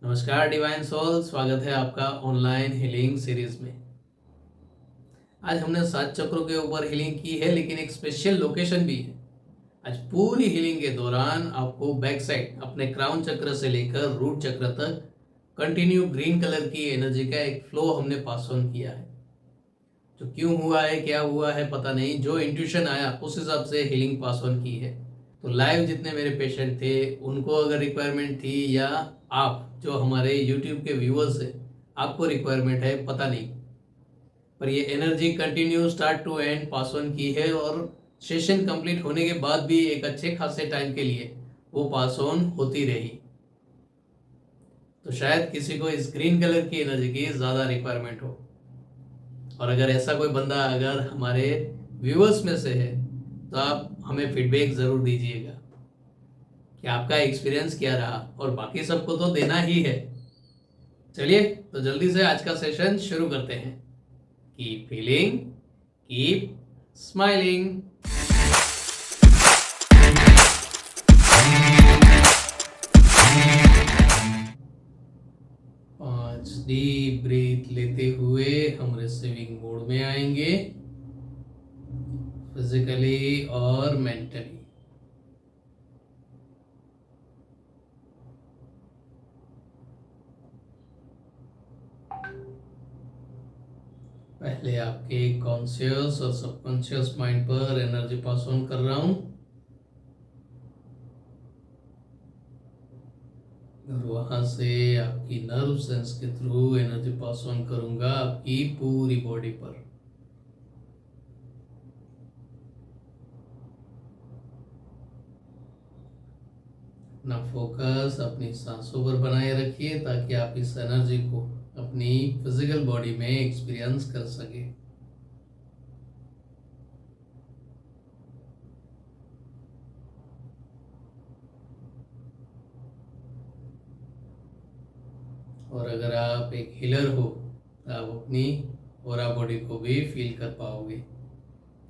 नमस्कार divine soul, स्वागत है आपका ऑनलाइन हीलिंग सीरीज में। आज हमने 7 चक्रों के ऊपर हीलिंग की है, लेकिन एक स्पेशल लोकेशन भी है। आज पूरी हीलिंग के दौरान आपको बैक साइड अपने क्राउन चक्र से लेकर रूट चक्र तक कंटिन्यू ग्रीन कलर की एनर्जी का एक फ्लो हमने पास ऑन किया है। जो क्यों हुआ है, क्या हुआ है पता नहीं, जो इंट्यूशन आया उस हिसाब से हीलिंग पास ऑन की है। तो लाइव जितने मेरे पेशेंट थे उनको अगर रिक्वायरमेंट थी, या आप जो हमारे यूट्यूब के व्यूअर्स हैं आपको रिक्वायरमेंट है पता नहीं, पर ये energy continue start to end pass on की है। और सेशन कंप्लीट होने के बाद भी एक अच्छे खासे टाइम के लिए वो पास ऑन होती रही। तो शायद किसी को इस ग्रीन कलर की एनर्जी की ज़्यादा रिक्वायरमेंट हो। और अगर ऐसा कोई बंदा अगर हमारे व्यूअर्स में से है तो आप हमें फीडबैक ज़रूर दीजिएगा कि आपका एक्सपीरियंस क्या रहा, और बाकी सबको तो देना ही है। चलिए तो जल्दी से आज का सेशन शुरू करते हैं। Keep feeling, keep smiling. 5 deep breath लेते हुए हम रिसीविंग मोड में आएंगे, फिजिकली और मेंटली। पहले आपके कॉन्शियस और सबकॉन्शियस माइंड पर एनर्जी पास ऑन कर रहा हूं, और वहां से आपकी नर्व सेंस के थ्रू एनर्जी पास ऑन करूंगा आपकी पूरी बॉडी पर। अपना फोकस अपनी सांसों पर बनाए रखिए ताकि आप इस एनर्जी को अपनी फिजिकल बॉडी में एक्सपीरियंस कर सके। और अगर आप एक हीलर हो तो आप अपनी ऑरा बॉडी को भी फील कर पाओगे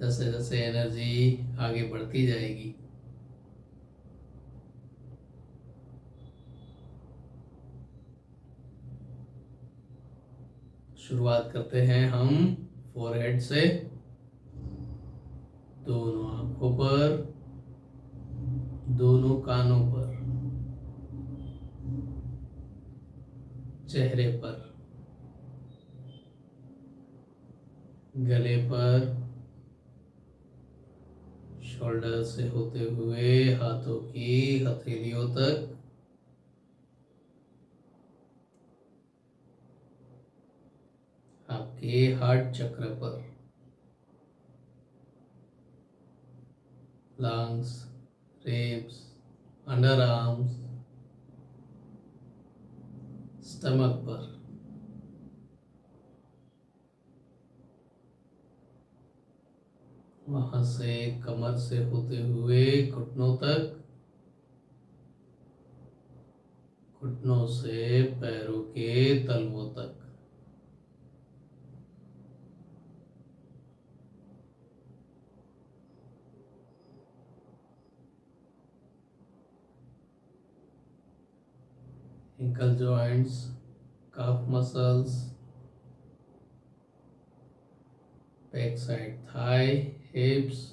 जैसे जैसे एनर्जी आगे बढ़ती जाएगी। शुरुआत करते हैं हम फोरहेड से, दोनों आंखों पर, दोनों कानों पर, चेहरे पर, गले पर, शोल्डर से होते हुए हाथों की हथेलियों तक, आपके हार्ट चक्र पर, lungs, ribs, under arms, stomach पर, वहां से कमर से होते हुए घुटनों तक, घुटनों से पैरों के तलवों तक। Ankle joints, calf muscles, back side thigh, hips,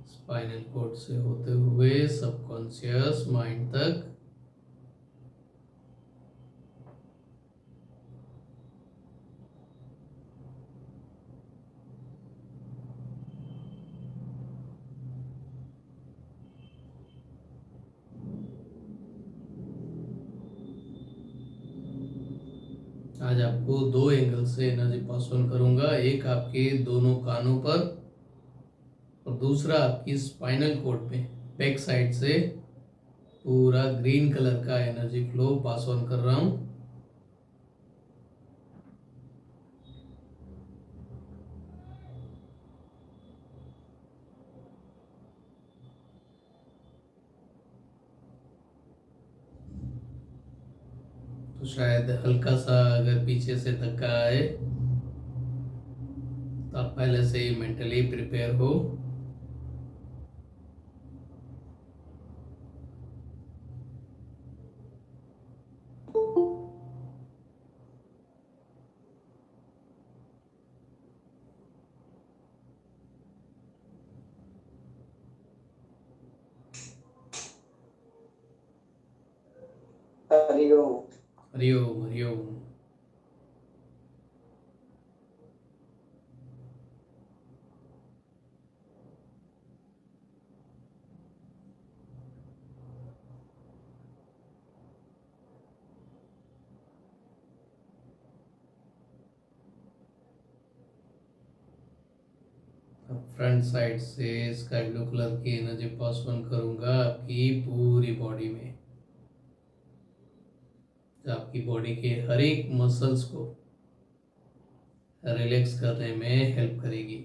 spinal cord से होते हुए सबकॉन्शियस माइंड तक, आज आपको 2 एंगल से एनर्जी पास ऑन करूंगा। एक आपके दोनों कानों पर और दूसरा आपकी स्पाइनल कॉर्ड में बैक साइड से पूरा ग्रीन कलर का एनर्जी फ्लो पास ऑन कर रहा हूं। तो शायद हल्का सा अगर पीछे से धक्का आए तो आप पहले से ही मेंटली प्रिपेयर हो। हरिओम। हरिओम हरिओम। अब फ्रंट साइड से स्काई ब्लू कलर की एनर्जी पास ऑन करूंगा आपकी पूरी बॉडी में, जो आपकी बॉडी के हर एक मसल्स को रिलैक्स करने में हेल्प करेगी,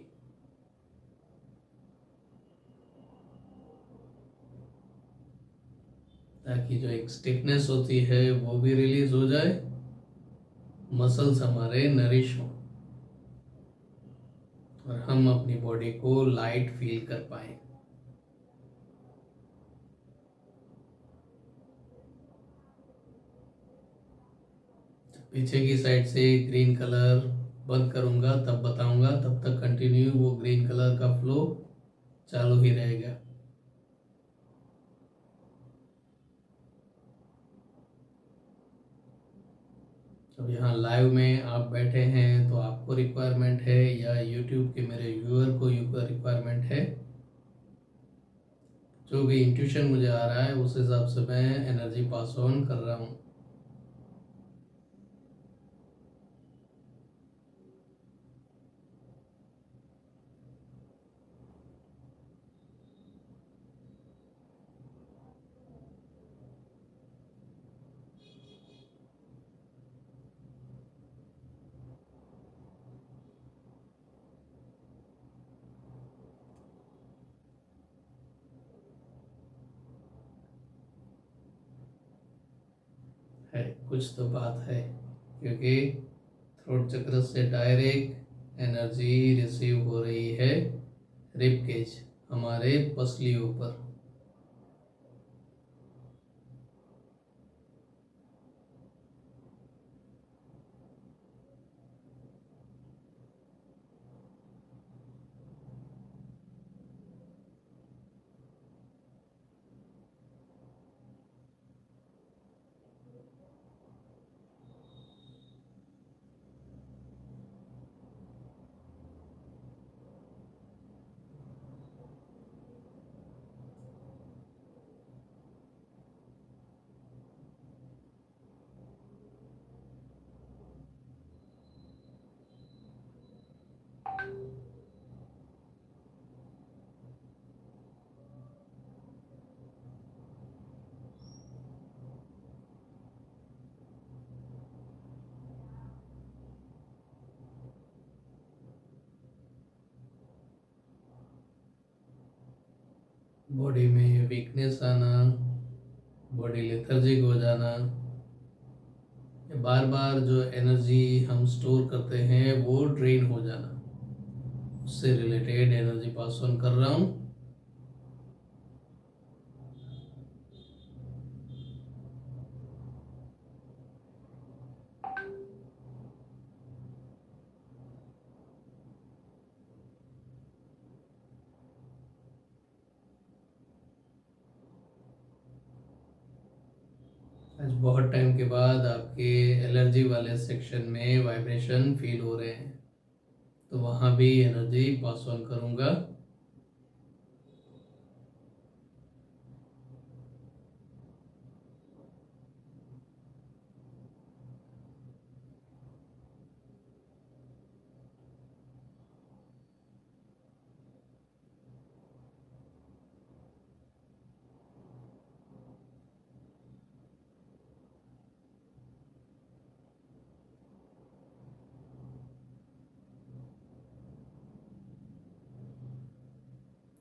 ताकि जो एक स्टिफनेस होती है वो भी रिलीज हो जाए, मसल्स हमारे नरिश हो और हम अपनी बॉडी को लाइट फील कर पाए। पीछे की साइड से ग्रीन कलर बंद करूंगा तब बताऊंगा, तब तक कंटिन्यू वो ग्रीन कलर का फ्लो चालू ही रहेगा। अब यहाँ लाइव में आप बैठे हैं तो आपको रिक्वायरमेंट है या यूट्यूब के मेरे व्यूअर को रिक्वायरमेंट है, जो भी इंट्यूशन मुझे आ रहा है उस हिसाब से मैं एनर्जी पास ऑन कर रहा हूँ। है कुछ तो बात है, क्योंकि थ्रोट चक्र से डायरेक्ट एनर्जी रिसीव हो रही है रिब केज, हमारे पसलियों पर। बॉडी में वीकनेस आना, बॉडी लेथर्जिक हो जाना, बार बार जो एनर्जी हम स्टोर करते हैं वो ड्रेन हो जाना, उससे रिलेटेड एनर्जी पास ऑन कर रहा हूँ। आज बहुत टाइम के बाद आपके एलर्जी वाले सेक्शन में वाइब्रेशन फील हो रहे हैं, तो वहाँ भी एनर्जी पास ऑन करूँगा।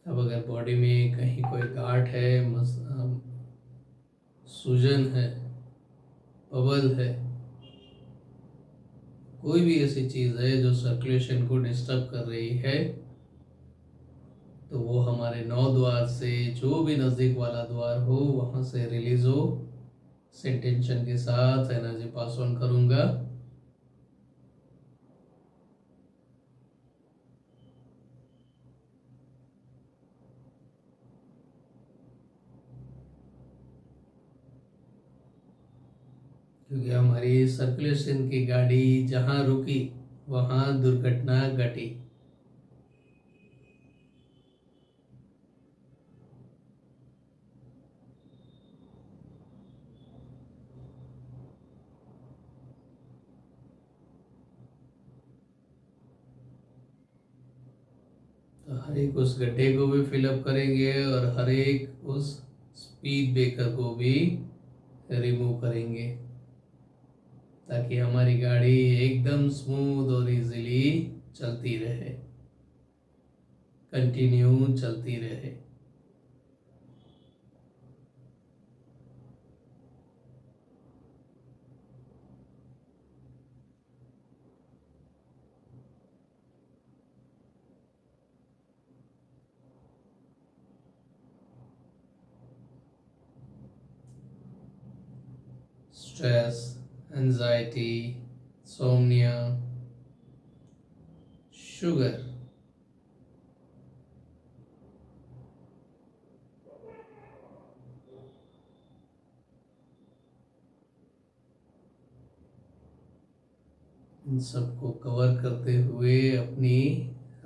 अब अगर बॉडी में कहीं कोई गांठ है, सूजन है, बबल है, कोई भी ऐसी चीज़ है जो सर्कुलेशन को डिस्टर्ब कर रही है, तो वो हमारे नौ द्वार से जो भी नज़दीक वाला द्वार हो वहाँ से रिलीज हो, इस इंटेंशन के साथ एनर्जी पास ऑन करूँगा। क्योंकि हमारी सर्कुलेशन की गाड़ी जहाँ रुकी वहाँ दुर्घटना घटी। तो हर एक उस गड्ढे को भी फिलअप करेंगे और हर एक उस स्पीड ब्रेकर को भी रिमूव करेंगे, ताकि हमारी गाड़ी एकदम स्मूथ और इजीली चलती रहे, कंटिन्यू चलती रहे। स्ट्रेस, एंजाइटी, सोमनिया, शुगर, इन सबको कवर करते हुए अपनी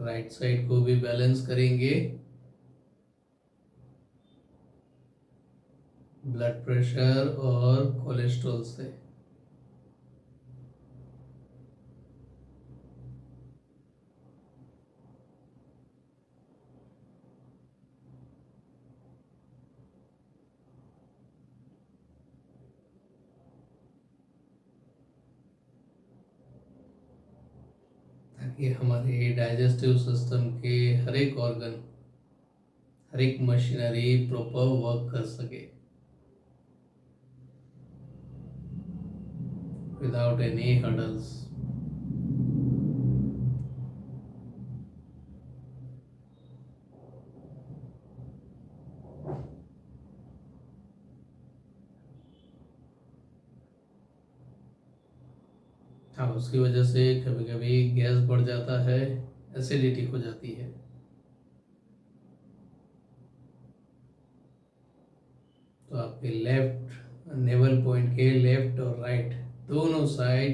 राइट साइड को भी बैलेंस करेंगे ब्लड प्रेशर और कोलेस्ट्रॉल से। ताकि हमारे डाइजेस्टिव सिस्टम के हर एक ऑर्गन, हर एक मशीनरी प्रॉपर वर्क कर सके विदाउट एनी हर्डल्स। हाँ, उसकी वजह से कभी कभी गैस बढ़ जाता है, एसिडिटी हो जाती है। तो आपके लेफ्ट नेवल पॉइंट के लेफ्ट और राइट दोनों साइड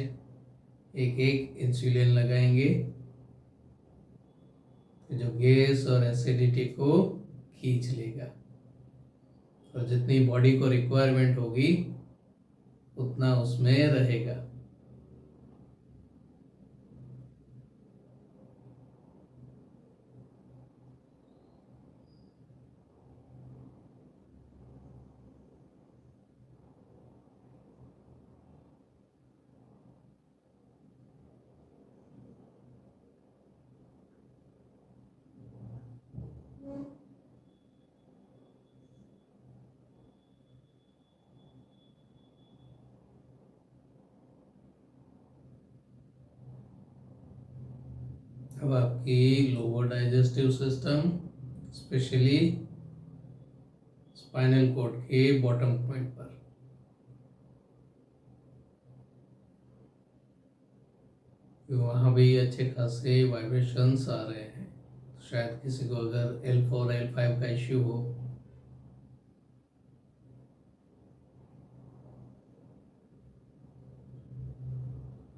एक एक इंसुलिन लगाएंगे, जो गैस और एसिडिटी को खींच लेगा, और जितनी बॉडी को रिक्वायरमेंट होगी उतना उसमें रहेगा। अब आपकी lower digestive system, specially spinal cord के बॉटम पॉइंट पर, वहाँ भी अच्छे खासे वाइब्रेशंस आ रहे हैं। शायद किसी को अगर L4 L5 का इश्यू हो,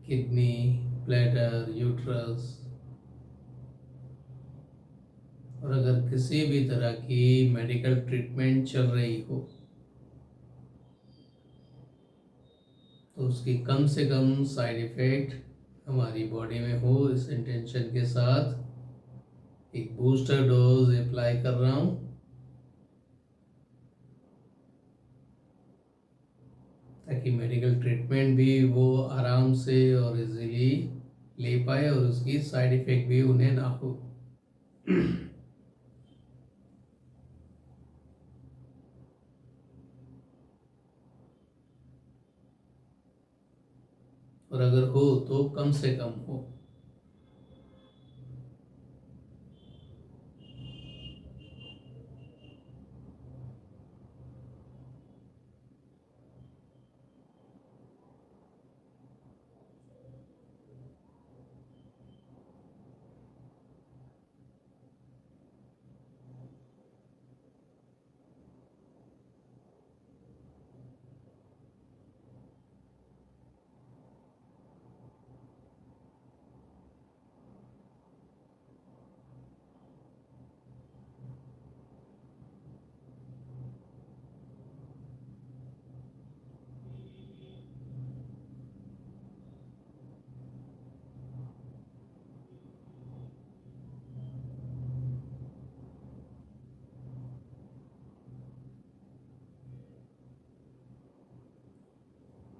किडनी, ब्लैडर, यूट्रस, और अगर किसी भी तरह की मेडिकल ट्रीटमेंट चल रही हो, तो उसकी कम से कम साइड इफेक्ट हमारी बॉडी में हो, इस इंटेंशन के साथ एक बूस्टर डोज अप्लाई कर रहा हूँ, ताकि मेडिकल ट्रीटमेंट भी वो आराम से और इजीली ले पाए और उसकी साइड इफेक्ट भी उन्हें ना हो। और अगर हो तो कम से कम हो।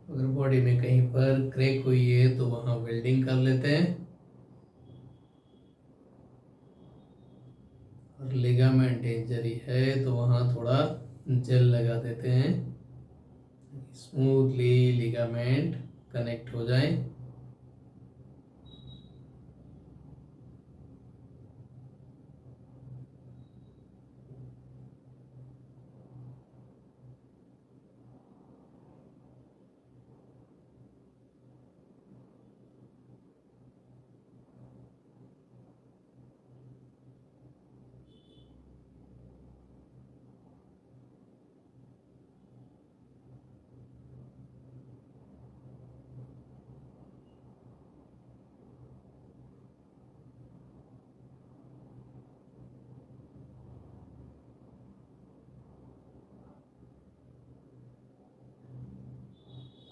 अगर बॉडी में कहीं पर क्रैक हुई है तो वहाँ वेल्डिंग कर लेते हैं, और लिगामेंट इंजरी है तो वहाँ थोड़ा जेल लगा देते हैं, स्मूथली लिगामेंट कनेक्ट हो जाए।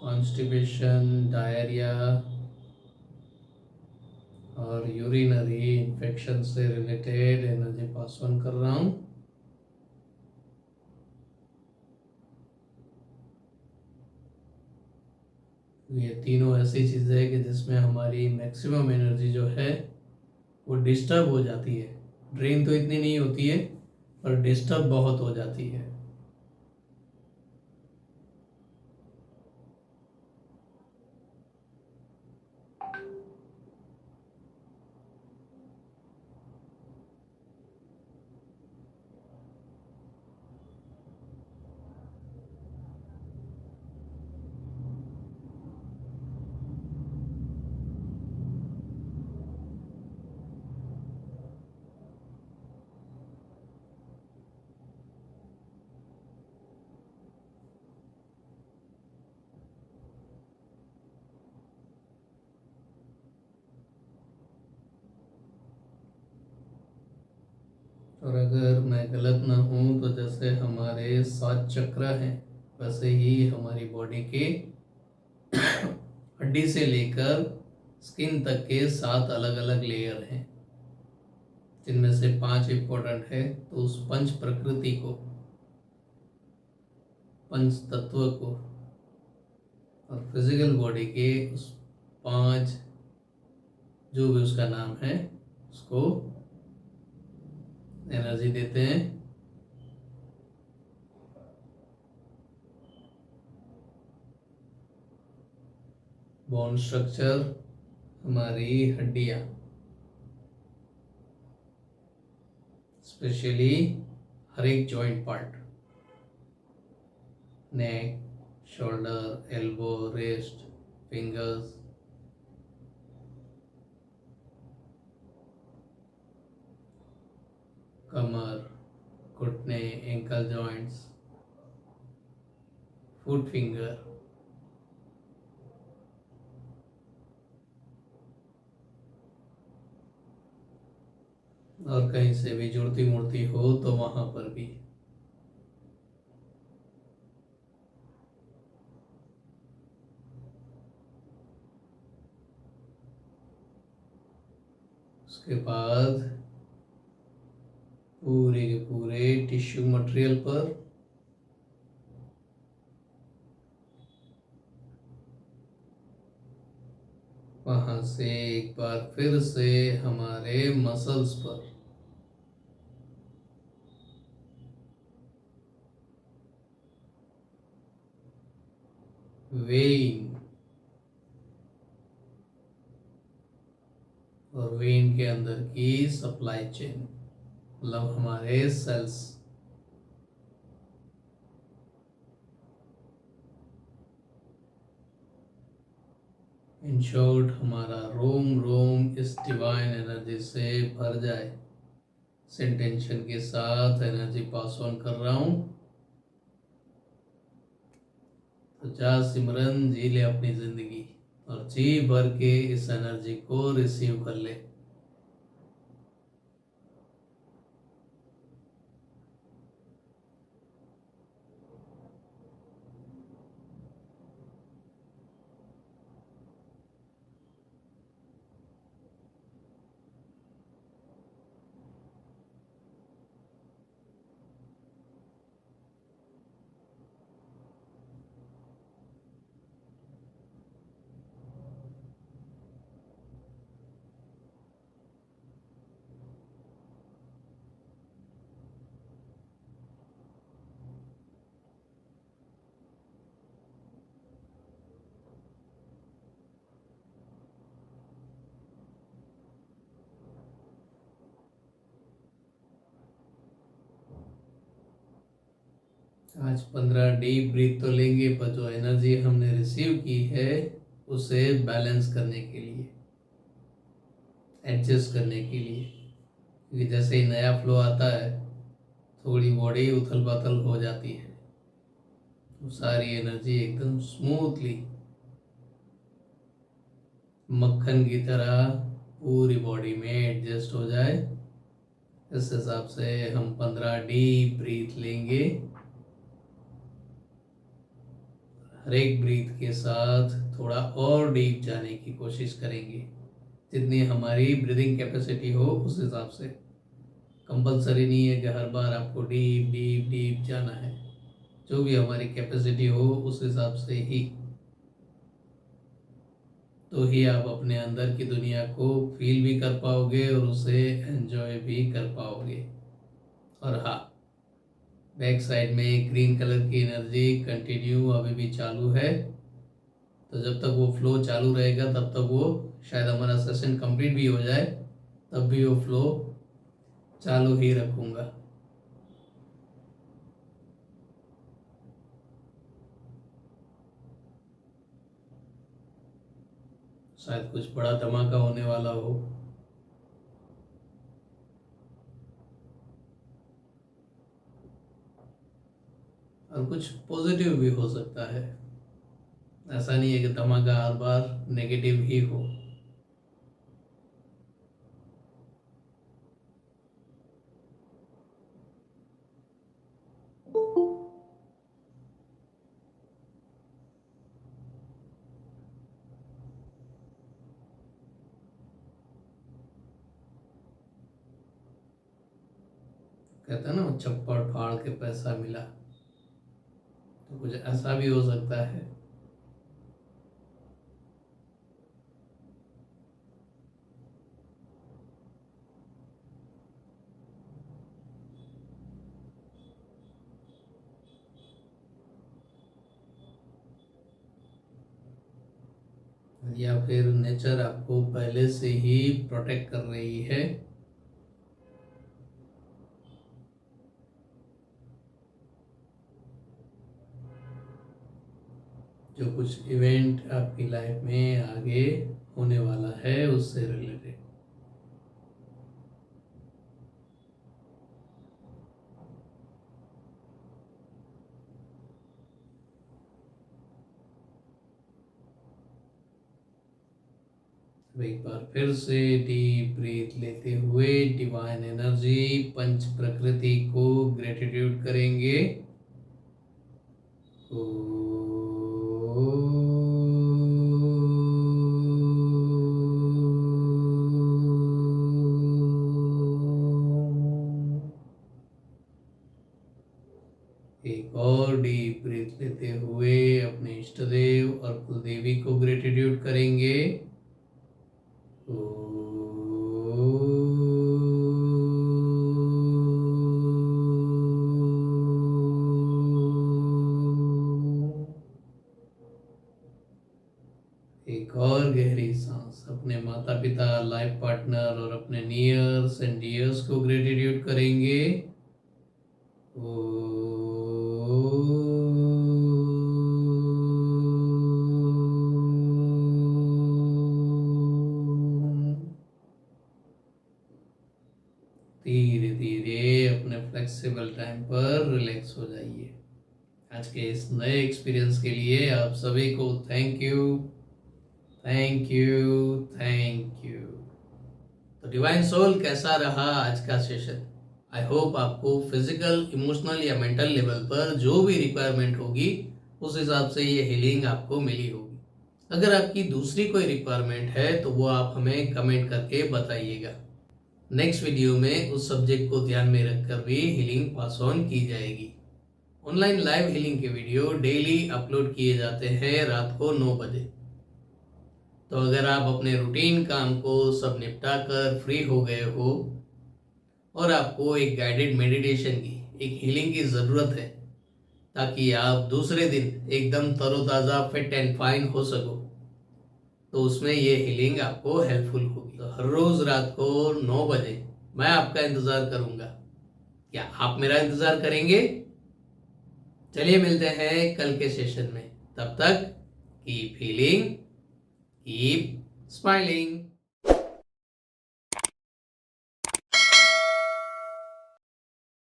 कॉन्स्टिपेशन, डायरिया और यूरिनरी इन्फेक्शन से रिलेटेड एनर्जी पास ऑन कर रहा हूँ। ये तीनों ऐसी चीज़ें हैं कि जिसमें हमारी मैक्सिमम एनर्जी जो है वो डिस्टर्ब हो जाती है। ड्रेन तो इतनी नहीं होती है, पर डिस्टर्ब बहुत हो जाती है। और अगर मैं गलत ना हूँ तो जैसे हमारे 7 चक्र हैं, वैसे ही हमारी बॉडी के हड्डी से लेकर स्किन तक के 7 अलग अलग लेयर हैं, जिनमें से 5 इम्पोर्टेंट है। तो उस पंच प्रकृति को, पंच तत्व को और फिजिकल बॉडी के उस 5, जो भी उसका नाम है, उसको एनर्जी देते हैं। बोन स्ट्रक्चर, हमारी हड्डियाँ, स्पेशली हर एक जॉइंट पार्ट, नेक, शोल्डर, एल्बो, रिस्ट, फिंगर्स, कमर, घुटने, एंकल जॉइंट्स, फुट फिंगर, और कहीं से भी जुड़ती मूर्ति हो तो वहां पर भी। उसके बाद पूरे के पूरे टिश्यू मटेरियल पर वहां से एक बार फिर से हमारे मसल्स पर, वेन, और वेन के अंदर की सप्लाई चेन, मतलब हमारे सेल्स, इन शॉर्ट हमारा रोम रोम इस डिवाइन एनर्जी से भर जाए। इस इंटेंशन के साथ एनर्जी पास ऑन कर रहा हूँ। तो जा सिमरन, जी ले अपनी जिंदगी और जी भर के इस एनर्जी को रिसीव कर ले। आज 15 डीप ब्रीथ तो लेंगे, पर जो एनर्जी हमने रिसीव की है उसे बैलेंस करने के लिए, एडजस्ट करने के लिए, क्योंकि जैसे ही नया फ्लो आता है थोड़ी बॉडी उथल पाथल हो जाती है, तो सारी एनर्जी एकदम स्मूथली मक्खन की तरह पूरी बॉडी में एडजस्ट हो जाए। इस हिसाब से हम 15 डीप ब्रीथ लेंगे। हर एक ब्रीथ के साथ थोड़ा और डीप जाने की कोशिश करेंगे, जितनी हमारी ब्रीदिंग कैपेसिटी हो उस हिसाब से। कंपलसरी नहीं है कि हर बार आपको डीप डीप डीप जाना है, जो भी हमारी कैपेसिटी हो उस हिसाब से ही, तो ही आप अपने अंदर की दुनिया को फील भी कर पाओगे और उसे एंजॉय भी कर पाओगे। और हाँ, बैक साइड में ग्रीन कलर की एनर्जी कंटिन्यू अभी भी चालू है, तो जब तक वो फ्लो चालू रहेगा तब तक वो, शायद हमारा सेशन कंप्लीट भी हो जाए तब भी वो फ्लो चालू ही रखूँगा। शायद कुछ बड़ा धमाका होने वाला हो। और कुछ पॉजिटिव भी हो सकता है, ऐसा नहीं है कि धमाका हर बार नेगेटिव ही हो। कहते हैं ना, चप्पड़ फाड़ के पैसा मिला, तो कुछ ऐसा भी हो सकता है। या फिर नेचर आपको पहले से ही प्रोटेक्ट कर रही है। जो कुछ इवेंट आपकी लाइफ में आगे होने वाला है उससे रिलेटेड। एक बार फिर से डीप ब्रीथ लेते हुए डिवाइन एनर्जी, पंच प्रकृति को ग्रेटिट्यूड करेंगे। एक और डीप ब्रीथ लेते हुए अपने इष्ट देव और कुलदेवी को ग्रेटिट्यूड करेंगे। एक और गहरी सांस, अपने माता पिता, लाइफ पार्टनर और अपने नियर्स एंड डियर्स को ग्रेटिट्यूड करेंगे। धीरे धीरे अपने फ्लेक्सिबल टाइम पर रिलैक्स हो जाइए। आज के इस नए एक्सपीरियंस के लिए आप सभी को thank you, thank you, thank you. तो डिवाइन सोल, कैसा रहा आज का सेशन? आई होप आपको फिजिकल, इमोशनल या मेंटल लेवल पर जो भी रिक्वायरमेंट होगी उस हिसाब से ये हीलिंग आपको मिली होगी। अगर आपकी दूसरी कोई रिक्वायरमेंट है तो वो आप हमें कमेंट करके बताइएगा। नेक्स्ट वीडियो में उस सब्जेक्ट को ध्यान में रखकर भी हीलिंग पास ऑन की जाएगी। ऑनलाइन लाइव हीलिंग के वीडियो डेली अपलोड किए जाते हैं रात को 9 बजे। तो अगर आप अपने रूटीन काम को सब निपटा कर फ्री हो गए हो और आपको एक गाइडेड मेडिटेशन की, एक हीलिंग की ज़रूरत है ताकि आप दूसरे दिन एकदम तरोताज़ा, फिट एंड फाइन हो सको, तो उसमें ये हीलिंग आपको हेल्पफुल होगी। तो हर रोज़ रात को 9 बजे मैं आपका इंतज़ार करूँगा। क्या आप मेरा इंतज़ार करेंगे? चलिए मिलते हैं कल के सेशन में, तब तक कीप हीलिंग, कीप स्माइलिंग।